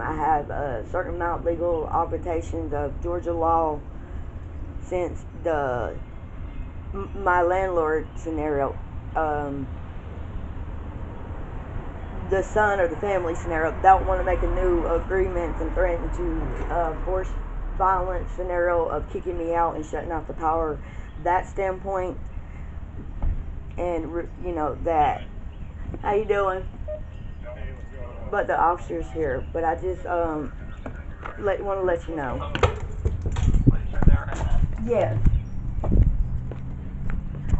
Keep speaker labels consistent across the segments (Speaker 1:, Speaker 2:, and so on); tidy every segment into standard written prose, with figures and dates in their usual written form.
Speaker 1: I have a certain amount of legal obligations of Georgia law since my landlord scenario, the son or the family scenario, don't want to make a new agreement and threaten to force violence scenario of kicking me out and shutting off the power, that standpoint, and that. How you doing? But the officer's here, but I just want to let you know. Yes.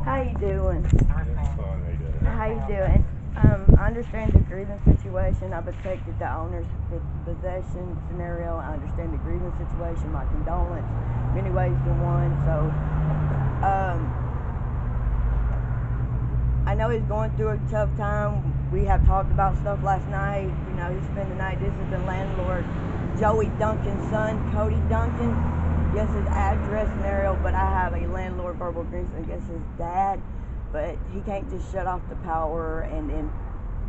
Speaker 1: How you doing? How you doing? I understand the grievance situation. I've affected the owner's possession scenario. I understand the grievance situation. My condolence, many ways to one. So, I know he's going through a tough time. We have talked about stuff last night. He spent the night. This is the landlord, Joey Duncan's son, Cody Duncan. Yes, his address scenario, but I have a landlord verbal agreement against his dad. But he can't just shut off the power and then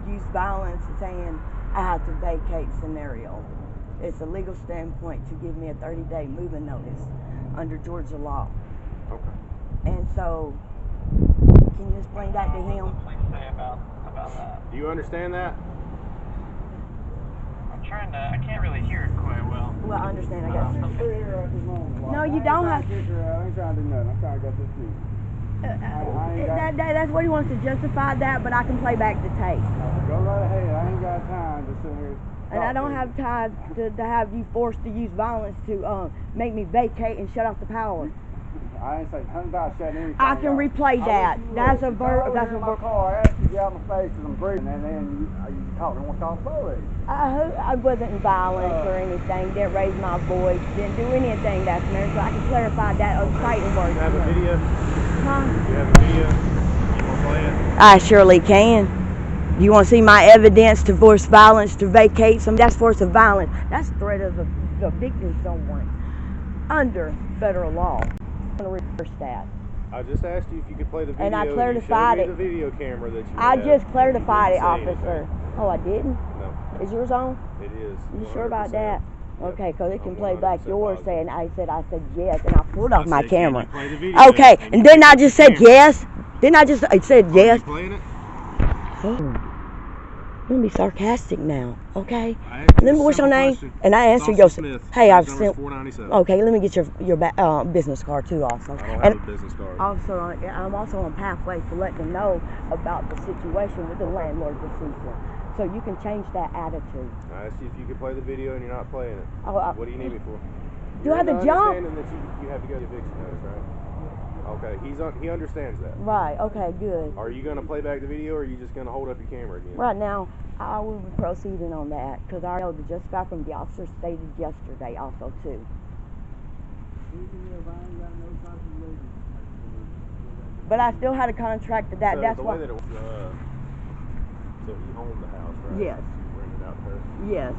Speaker 1: use violence saying I have to vacate scenario. It's a legal standpoint to give me a 30-day moving notice under Georgia law.
Speaker 2: Okay.
Speaker 1: And so, can you explain that to him?
Speaker 2: Do you understand that?
Speaker 3: I can't really hear it quite well.
Speaker 1: Well, I understand. I got
Speaker 4: No,
Speaker 1: you don't have
Speaker 4: to. I ain't trying to do nothing. I'm trying to get this thing.
Speaker 1: That's what he wants to justify that, but I can play back the tape.
Speaker 4: Go right ahead. I ain't got time to sit here.
Speaker 1: And I don't have time to have you forced to use violence to make me vacate and shut off the power.
Speaker 4: I ain't saying nothing about shutting anything
Speaker 1: I can replay that. That's a verb.
Speaker 4: That's a verb. I asked you to get out my face because I'm breathing, and then you talking. I want to call the police.
Speaker 1: I wasn't violent or anything. Didn't raise my voice. Didn't do anything that's married. So I can clarify that on fighting words.
Speaker 2: You have a video?
Speaker 1: Huh?
Speaker 2: You have a video? You want to play it?
Speaker 1: I surely can. You want to see my evidence to force violence to vacate some? That's force of violence. That's threat of evicting someone under federal law. I'm going to reverse that.
Speaker 2: I just asked you if you could play the video.
Speaker 1: And I clarified
Speaker 2: you showed
Speaker 1: it.
Speaker 2: me the video camera that you
Speaker 1: I
Speaker 2: had.
Speaker 1: just clarified it,
Speaker 2: You didn't say
Speaker 1: officer.
Speaker 2: anything.
Speaker 1: Oh, I didn't?
Speaker 2: No.
Speaker 1: Is yours on?
Speaker 2: It is.
Speaker 1: You sure about
Speaker 2: 100%.
Speaker 1: that?
Speaker 2: Yep.
Speaker 1: Okay, because it can
Speaker 2: I'm
Speaker 1: play back
Speaker 2: 100%
Speaker 1: yours
Speaker 2: positive.
Speaker 1: saying I said yes, and I pulled off
Speaker 2: I
Speaker 1: my
Speaker 2: said, can you
Speaker 1: camera.
Speaker 2: play the video?
Speaker 1: Okay,
Speaker 2: And
Speaker 1: and
Speaker 2: you
Speaker 1: then I
Speaker 2: put
Speaker 1: just
Speaker 2: the
Speaker 1: said
Speaker 2: camera.
Speaker 1: yes. Then I just said
Speaker 2: Are
Speaker 1: yes.
Speaker 2: you playing it?
Speaker 1: Oh. I'm gonna be sarcastic now, okay?
Speaker 2: I asked you
Speaker 1: Let
Speaker 2: a
Speaker 1: me. What's your
Speaker 2: simple
Speaker 1: name?
Speaker 2: question.
Speaker 1: And I answered
Speaker 2: Dawson
Speaker 1: your.
Speaker 2: Smith.
Speaker 1: Hey, I've
Speaker 2: His
Speaker 1: sent.
Speaker 2: number's 497.
Speaker 1: Okay, let me get your business card too, also.
Speaker 2: I don't
Speaker 1: And
Speaker 2: have a business card.
Speaker 1: also, I'm also on pathway to let them know about the situation with the landlord decision, so you can change that attitude.
Speaker 2: I asked you if you could play the video and you're not playing it.
Speaker 1: Oh,
Speaker 2: What do you need me for?
Speaker 1: Do I have to jump?
Speaker 2: Understanding that you have to go to eviction notice, right? Okay, he understands that.
Speaker 1: Right. Okay. Good.
Speaker 2: Are you gonna play back the video, or are you just gonna hold up your camera again?
Speaker 1: Right now, I will be proceeding on that because I know the justify from the officer stated yesterday also too. But I still had a contract to that.
Speaker 2: So
Speaker 1: That's
Speaker 2: the
Speaker 1: why.
Speaker 2: way that it was, so he owned the house, right?
Speaker 1: Yes.
Speaker 2: You rented out to her.
Speaker 1: Yes.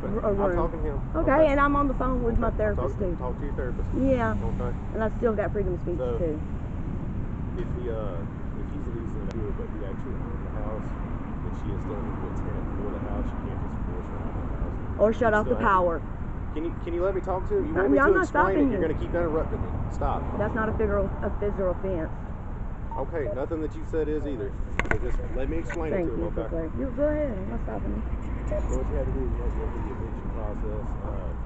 Speaker 2: But
Speaker 1: A
Speaker 2: I'm
Speaker 1: room.
Speaker 2: talking to him.
Speaker 1: Okay, and I'm on the phone with my therapist
Speaker 2: talk,
Speaker 1: too.
Speaker 2: Talk to your therapist.
Speaker 1: Yeah.
Speaker 2: Okay.
Speaker 1: And I still got freedom of speech
Speaker 2: So,
Speaker 1: too.
Speaker 2: If he's leasing it to her, but he actually owned the house, and she is still a good tenant for the house, you can't just force her out of the house.
Speaker 1: Or shut off the power.
Speaker 2: Can you let me talk to him? You want me
Speaker 1: I'm
Speaker 2: to
Speaker 1: not
Speaker 2: explain
Speaker 1: stopping
Speaker 2: it? You're
Speaker 1: you.
Speaker 2: going to keep interrupting me. Stop.
Speaker 1: That's not a physical offense.
Speaker 2: Okay, nothing that you said is either. So just let me explain
Speaker 1: Thank
Speaker 2: it to him,
Speaker 1: you.
Speaker 2: okay?
Speaker 1: Sir. You go ahead. I'm not stopping you.
Speaker 2: So what you had to do is you had to go through the eviction process.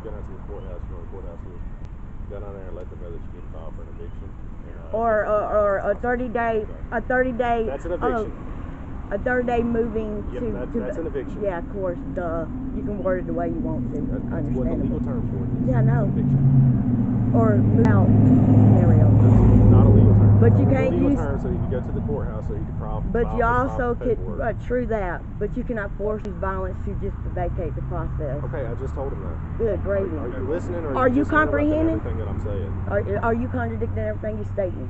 Speaker 2: Go down to the courthouse. You know where the courthouse is. Go down there and let them know that you need to file for an eviction. And,
Speaker 1: Or a 30-day.
Speaker 2: That's an eviction.
Speaker 1: A 30-day moving
Speaker 2: Yep,
Speaker 1: to.
Speaker 2: that's an eviction.
Speaker 1: Yeah, of course. You can word it the way you want to.
Speaker 2: That's what the legal term for it is.
Speaker 1: Yeah, I know.
Speaker 2: It's an eviction.
Speaker 1: Or move out scenario.
Speaker 2: That's not a legal term.
Speaker 1: But you
Speaker 2: It's a
Speaker 1: can't
Speaker 2: legal
Speaker 1: use.
Speaker 2: term, so you can go to the courthouse, so you can file.
Speaker 1: But you
Speaker 2: file
Speaker 1: also
Speaker 2: the
Speaker 1: could,
Speaker 2: paperwork.
Speaker 1: true that, but you cannot force use violence to just vacate the process.
Speaker 2: Okay, I just told him that.
Speaker 1: Good, gravy.
Speaker 2: Are you listening, or
Speaker 1: Are you
Speaker 2: just interrupting
Speaker 1: comprehending?
Speaker 2: everything that I'm saying?
Speaker 1: Are you contradicting everything you're stating?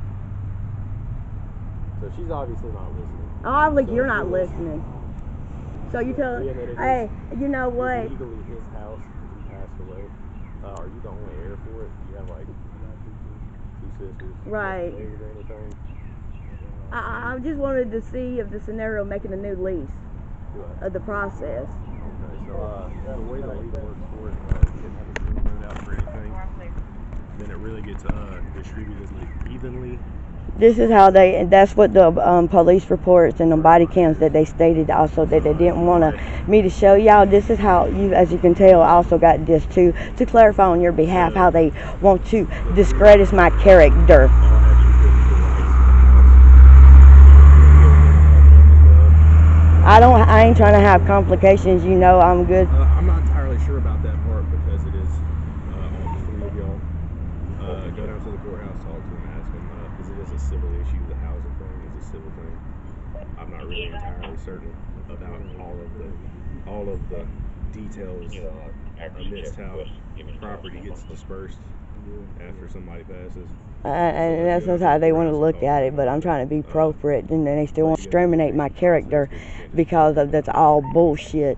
Speaker 2: So she's obviously not listening.
Speaker 1: Obviously,
Speaker 2: So
Speaker 1: you're not
Speaker 2: you're
Speaker 1: listening. So you tell,
Speaker 2: Yeah, that it
Speaker 1: hey, you know
Speaker 2: It's
Speaker 1: what?
Speaker 2: legally his house. He passed away. Are you the only heir for it? You have like two sisters.
Speaker 1: Right.
Speaker 2: Married or anything?
Speaker 1: I just wanted to see if the scenario making a new lease
Speaker 2: Do I?
Speaker 1: of the process.
Speaker 2: Okay, so the way the legal works it's distributed like evenly.
Speaker 1: This is how that's what the police reports and the body cams that they stated also that they didn't want me to show y'all. This is how you, as you can tell, I also got this too, to clarify on your behalf how they want to discredit my character. I ain't trying to have complications, you know, I'm good.
Speaker 2: I'm not entirely sure about that part because it is all three of y'all. Go down to the courthouse, talk to him, ask him, because it is a civil issue. The housing thing is a civil thing. I'm not really entirely certain about all of the details amidst how property gets dispersed after somebody passes.
Speaker 1: And that's just how they want to look at it, but I'm trying to be appropriate, and then they still want to exterminate my character because of that's all bullshit.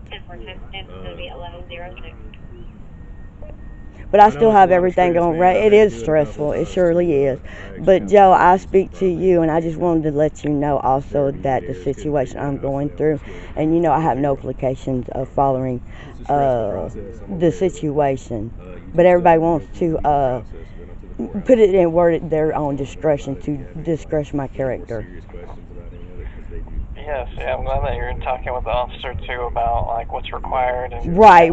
Speaker 1: But I still have everything going right. It is stressful, it surely is. But Joe, I speak to you, and I just wanted to let you know also that the situation I'm going through, and you know I have no complications of following the situation. But everybody wants to put it and word it their own discretion to discredit my character.
Speaker 3: Yes, yeah, I'm glad that you're talking with the officer too about like what's required. And
Speaker 1: right.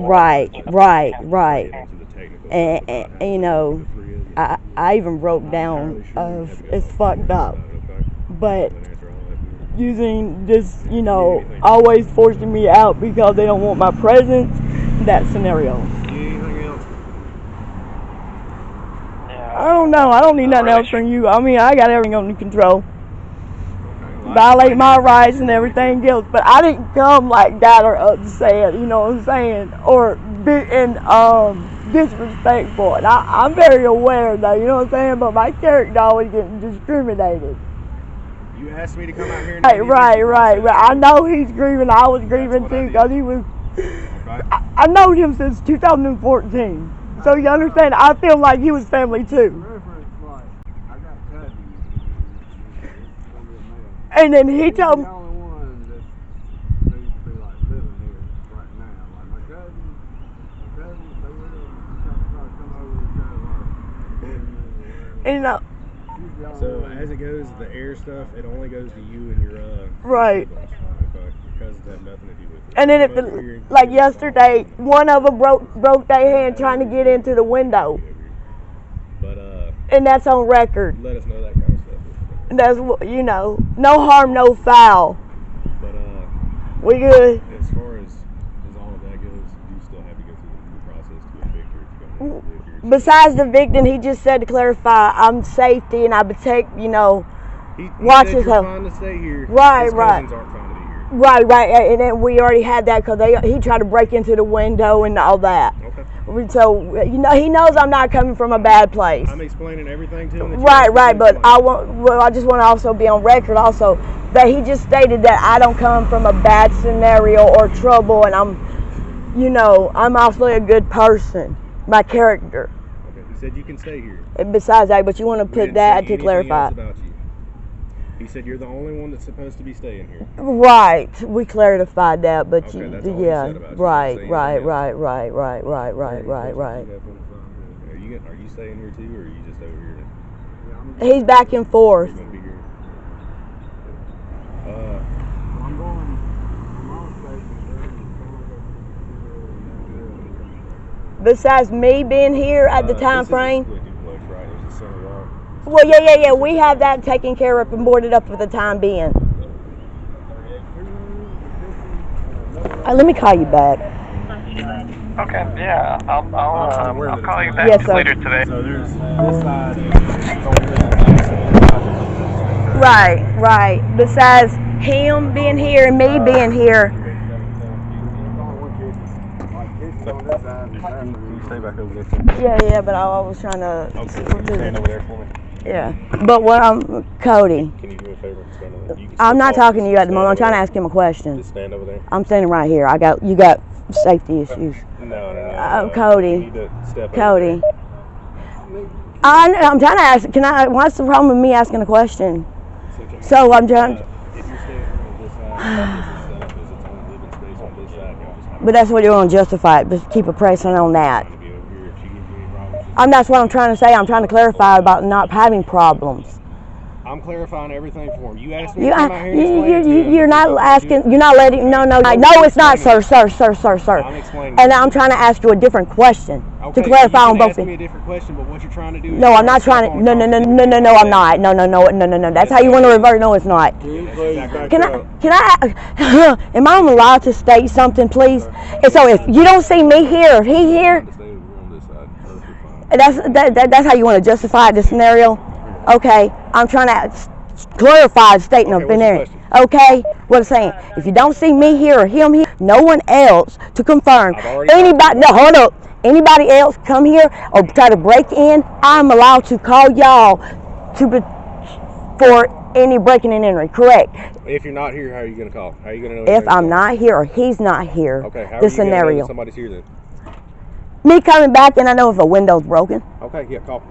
Speaker 1: And you know, I even wrote down it's fucked up, but using this, you know, always forcing me out because they don't want my presence, that scenario. I don't know. I don't need nothing else from you. I mean, I got everything under control. Violate my rights and everything else, but I didn't come like that or upset, you know what I'm saying, or being disrespectful. And I'm very aware though, you know what I'm saying, but my character always getting discriminated.
Speaker 2: You asked me to come out here and
Speaker 1: right. I know he's grieving. I was grieving too because he was. I know him since 2014. So you understand, I feel like he was family too. And then he told me. You know.
Speaker 2: So as it goes, the air stuff, it only goes to you and your
Speaker 1: right.
Speaker 2: Because it has nothing to do with it.
Speaker 1: And then like yesterday, one of them broke their hand trying to get into the window.
Speaker 2: But
Speaker 1: and that's on record.
Speaker 2: Let us know that kind of stuff.
Speaker 1: That's what, you know, no harm, no foul.
Speaker 2: But
Speaker 1: we good.
Speaker 2: As far as all of that goes, you still have to go through the process to evict her if you're going to live here.
Speaker 1: Besides the evicting, he just said to clarify, I'm safety and I protect, you know, watch
Speaker 2: his health. Fine to stay here.
Speaker 1: Right.
Speaker 2: His cousins aren't fine to be here.
Speaker 1: Right, and then we already had that because he tried to break into the window and all that.
Speaker 2: Okay.
Speaker 1: So you know he knows I'm not coming from a bad place.
Speaker 2: I'm explaining everything to him.
Speaker 1: Right, but I just want to also be on record also that he just stated that I don't come from a bad scenario or trouble, and I'm also a good person. My character.
Speaker 2: Okay. He said you can stay here.
Speaker 1: And besides that, but you want to put that to clarify.
Speaker 2: He said you're the only one that's supposed to be staying here.
Speaker 1: Right. We clarified that, but
Speaker 2: okay,
Speaker 1: that's
Speaker 2: all
Speaker 1: yeah.
Speaker 2: He said about
Speaker 1: right.
Speaker 2: You.
Speaker 1: Right.
Speaker 2: Are you staying here too, or are you just over here?
Speaker 1: He's back and forth.
Speaker 2: You're gonna be here.
Speaker 4: I'm going.
Speaker 1: Besides me being here at the time frame.
Speaker 2: This is a split duplex, right? There's a center wall.
Speaker 1: Well, yeah. We have that taken care of and boarded up for the time being. Let me call you back.
Speaker 3: Okay, yeah, I'll call you back
Speaker 1: yes,
Speaker 3: later today.
Speaker 2: So there's this side.
Speaker 1: Right. Besides him being here and me being here.
Speaker 2: Can you stay back over there?
Speaker 1: Yeah, but I was trying to.
Speaker 2: Okay, can you stand over there for me?
Speaker 1: Yeah, but Cody.
Speaker 2: Can you do me a favor? Stand over there.
Speaker 1: I'm not talking to you at the moment. I'm trying to ask him a question.
Speaker 2: Just stand over there.
Speaker 1: I'm standing right here. You got safety issues.
Speaker 2: No.
Speaker 1: Cody.
Speaker 2: You need to step
Speaker 1: Cody.
Speaker 2: over
Speaker 1: I'm trying to ask. What's the problem with me asking a question? So I'm trying.
Speaker 2: If you're standing on this side, this is set up as its own living space on this side.
Speaker 1: But that's what you're going to justify it. But keep a pressing on that.
Speaker 2: To be over here. If she gives you any problems,
Speaker 1: That's what I'm trying to say. I'm trying to clarify about not having problems.
Speaker 2: I'm clarifying everything for him. You asked me
Speaker 1: You,
Speaker 2: to come out here and explain it to him.
Speaker 1: you're not asking. You're not letting. No, it's not, sir.
Speaker 2: I'm explaining.
Speaker 1: And I'm trying to ask you a different question
Speaker 2: Okay,
Speaker 1: to clarify
Speaker 2: you
Speaker 1: on
Speaker 2: can
Speaker 1: both
Speaker 2: ask me a
Speaker 1: things.
Speaker 2: different question, but what you're trying to do is
Speaker 1: No, I'm not trying to. No, I'm not. No. That's how you want to revert. No, it's not. Can I? Am I allowed to state something, please? And so if you don't see me here, or he here, that's how you want to justify the scenario. Okay, I'm trying to clarify the statement of
Speaker 2: Okay, what's your
Speaker 1: binary. Okay, what I'm saying, if you don't see me here or him here, no one else to confirm.
Speaker 2: I've already
Speaker 1: Anybody, no, hold up. Anybody else come here or try to break in, I'm allowed to call y'all for any breaking and entering. Correct?
Speaker 2: If you're not here, how are you going to call? How are you going to know?
Speaker 1: If I'm not here or he's not here,
Speaker 2: okay, how
Speaker 1: the
Speaker 2: are you gonna know
Speaker 1: scenario.
Speaker 2: that somebody's here then?
Speaker 1: Me coming back and I know if a window's broken.
Speaker 2: Okay, yeah, call.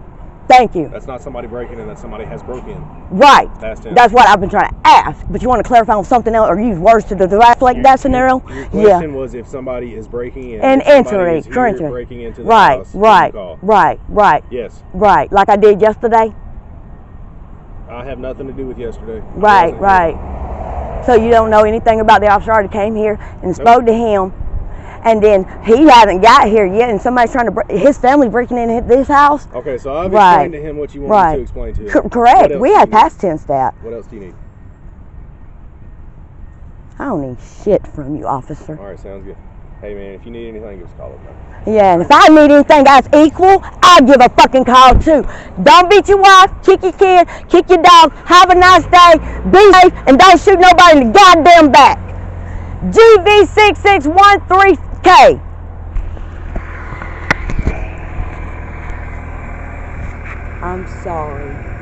Speaker 1: Thank you.
Speaker 2: That's not somebody breaking in. That's somebody has broke in.
Speaker 1: Right.
Speaker 2: Past tense.
Speaker 1: That's what I've been trying to ask. But you want to clarify on something else or use words to like that scenario?
Speaker 2: Your question was if somebody is breaking in
Speaker 1: And
Speaker 2: if somebody
Speaker 1: entering,
Speaker 2: is here
Speaker 1: currently.
Speaker 2: breaking into the
Speaker 1: Right,
Speaker 2: house, then
Speaker 1: right,
Speaker 2: you call.
Speaker 1: right.
Speaker 2: Yes.
Speaker 1: Right. Like I did yesterday?
Speaker 2: I have nothing to do with yesterday. I
Speaker 1: Right,
Speaker 2: wasn't
Speaker 1: right. So you don't know anything about the officer already came here and spoke to him, and then he hasn't got here yet, and somebody's trying to his family breaking in this house.
Speaker 2: here. Okay, so I've
Speaker 1: Right.
Speaker 2: explained to him what you want me to explain to him.
Speaker 1: Correct.
Speaker 2: What else
Speaker 1: We
Speaker 2: do
Speaker 1: had
Speaker 2: you need?
Speaker 1: past tense that.
Speaker 2: What else do you need?
Speaker 1: I don't need shit from you, officer.
Speaker 2: All right, sounds good. Hey man, if you need anything, give us a call. Okay?
Speaker 1: Yeah, and if I need anything that's equal, I'll give a fucking call too. Don't beat your wife, kick your kid, kick your dog. Have a nice day, be safe, and don't shoot nobody in the goddamn back. GV6613K. I'm sorry.